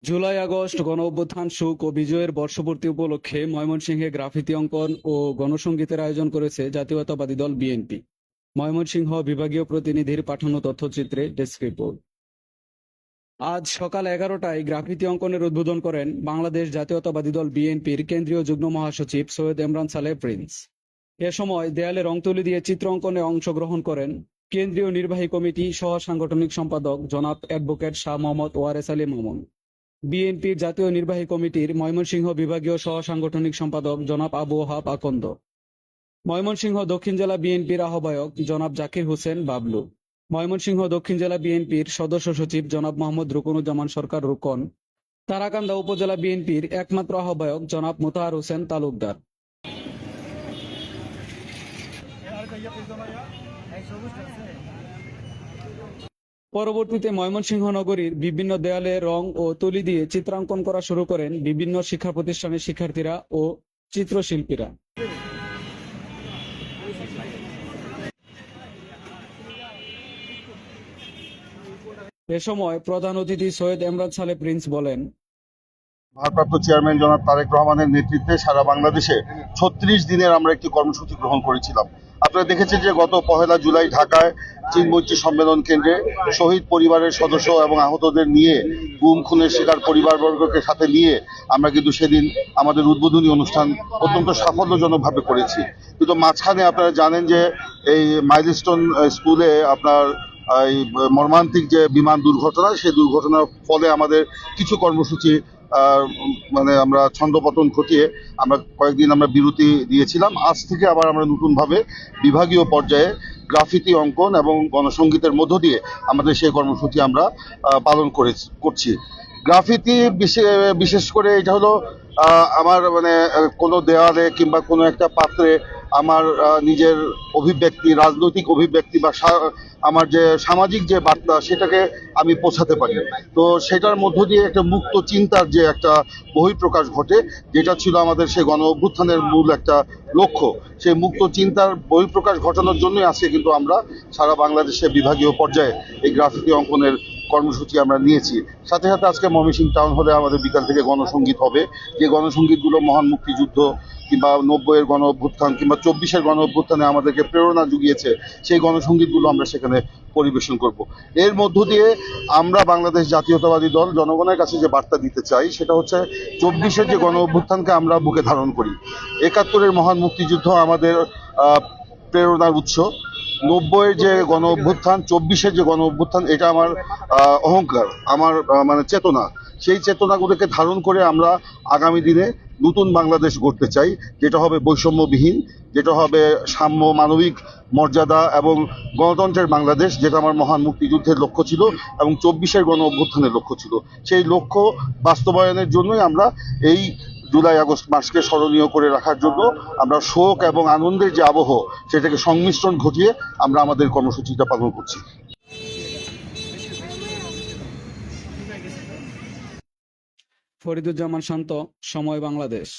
July August গণঅভ্যুত্থান সুখ ও বিজয়ের বর্ষপূর্তি উপলক্ষে ময়মনসিংহে গ্রাফিতি অঙ্কন ও গণসংগীতের আয়োজন করেছে জাতীয়তাবাদী দল বিএনপি। ময়মনসিংহ বিভাগীয় প্রতিনিধির পাঠানো তথ্যচিত্রে ডেস্ক রিপোর্ট। আজ সকাল 11টায় গ্রাফিতি অঙ্কনের উদ্বোধন করেন বাংলাদেশ জাতীয়তাবাদী দল বিএনপির কেন্দ্রীয় যুগ্ম মহাসচিব সৈয়দ এমরান সালেহ প্রিন্স। এ সময় দেয়ালে রং তুলি দিয়ে চিত্র অঙ্কনে অংশগ্রহণ করেন কেন্দ্রীয় নির্বাহী কমিটি সহ সাংগঠনিক সম্পাদক জনাব অ্যাডভোকেট শাহ মোহাম্মদ ওয়ারেস আলী মামুন, বিএনপির জাতীয় নির্বাহী কমিটির ময়মনসিংহ বিভাগীয় সহ সাংগঠনিক সম্পাদক জনাব আবু ওহাব আকন্দ, ময়মনসিংহ দক্ষিণ জেলা বিএনপির আহ্বায়ক জনাব জাকির হোসেন বাবলু, ময়মনসিংহ দক্ষিণ জেলা বিএনপির সদস্য সচিব জনাব মোহাম্মদ রুকনুজ্জামান সরকার রুকন, তারাকান্দা উপজেলা বিএনপির একমাত্র আহ্বায়ক জনাব মোতাহার হোসেন তালুকদার। পরবর্তীতে ময়মনসিংহ নগরীর বিভিন্ন দেয়ালে রং ও তুলি দিয়ে চিত্রাঙ্কন করা শুরু করেন বিভিন্ন শিক্ষা প্রতিষ্ঠানের শিক্ষার্থীরা ও চিত্রশিল্পীরা। এ সময় প্রধান অতিথি সৈয়দ এমরান সালেহ প্রিন্স বলেন, ভারপ্রাপ্ত চেয়ারম্যান জনাব তারেক রহমানের নেতৃত্বে সারা বাংলাদেশে ৩৬ দিনের আমরা একটি কর্মসূচি গ্রহণ করেছিলাম। আপনারা দেখেছেন যে গত ১ জুলাই ঢাকায় চিনমৈত্রী সম্মেলন কেন্দ্রে শহীদ পরিবারের সদস্য এবং আহতদের নিয়ে, গুম খুনের শিকার পরিবারবর্গকে সাথে নিয়ে আমরা কিন্তু সেদিন আমাদের উদ্বোধনী অনুষ্ঠান অত্যন্ত সাফল্যজনকভাবে করেছি। কিন্তু মাঝখানে আপনারা জানেন যে এই মাইলস্টোন স্কুলে আপনার এই মর্মান্তিক যে বিমান দুর্ঘটনা, সেই দুর্ঘটনার ফলে আমাদের কিছু কর্মসূচি মানে আমরা ছন্দপতন ঘটিয়ে আমরা কয়েকদিন বিরতি দিয়েছিলাম। আজ থেকে আবার আমরা নতুনভাবে বিভাগীয় পর্যায়ে গ্রাফিতি অঙ্কন এবং গণসংগীতের মধ্য দিয়ে আমাদের সেই কর্মসূচি আমরা পালন করছি। গ্রাফিতি বিশেষ করে এটা হলো আমার কোনো দেওয়ালে কিংবা কোনো একটা পাত্রে আমার নিজের অভিব্যক্তি, রাজনৈতিক অভিব্যক্তি বা আমার যে সামাজিক যে বার্তা, সেটাকে আমি পৌঁছাতে পারি। তো সেটার মধ্য দিয়ে একটা মুক্ত চিন্তার যে একটা বহিঃপ্রকাশ ঘটে, যেটা ছিল আমাদের সেই গণ অভ্যুত্থানের মূল একটা লক্ষ্য। সেই মুক্ত চিন্তার বহিঃপ্রকাশ ঘটানোর জন্যই আজকে কিন্তু আমরা সারা বাংলাদেশে বিভাগীয় পর্যায়ে এই গ্রাফিতি অঙ্কনের কর্মসূচি আমরা নিয়েছি। সাথে সাথে আজকে ময়মনসিংহ টাউন হলে আমাদের বিকাল থেকে গণসংগীত হবে, যে গণসংগীতগুলো মহান মুক্তিযুদ্ধ কিংবা ৯০-এর গণ অভ্যুত্থান কিংবা ২৪-এর গণ অভ্যুত্থানে আমাদেরকে প্রেরণা জুগিয়েছে, সেই গণসংগীতগুলো আমরা সেখানে পরিবেশন করব। এর মধ্য দিয়ে আমরা বাংলাদেশ জাতীয়তাবাদী দল জনগণের কাছে যে বার্তা দিতে চাই, সেটা হচ্ছে ২৪-এর যে গণ অভ্যুত্থানকে আমরা বুকে ধারণ করি। ৭১-এর মহান মুক্তিযুদ্ধ আমাদের প্রেরণার উৎস। ৯০-এর যে গণ অভ্যুত্থান, ২৪-এর যে গণ অভ্যুত্থান, এটা আমার অহংকার, আমার চেতনা। সেই চেতনাগুলোকে ধারণ করে আমরা আগামী দিনে নতুন বাংলাদেশ গড়তে চাই, যেটা হবে বৈষম্যবিহীন, যেটা হবে সাম্য, মানবিক মর্যাদা এবং গণতন্ত্রের বাংলাদেশ, যেটা আমার মহান মুক্তিযুদ্ধের লক্ষ্য ছিল এবং ২৪-এর গণ অভ্যুত্থানের লক্ষ্য ছিল। সেই লক্ষ্য বাস্তবায়নের জন্যই আমরা এই জুলাই আগস্ট মাসকে স্মরণীয় করে রাখার জন্য আমরা শোক এবং আনন্দের যে আবহ, সেটাকে সংমিশ্রণ ঘটিয়ে আমরা আমাদের কর্মসূচিটা পালন করছি। ফরিদুজ্জামান শান্ত, সময় বাংলাদেশ।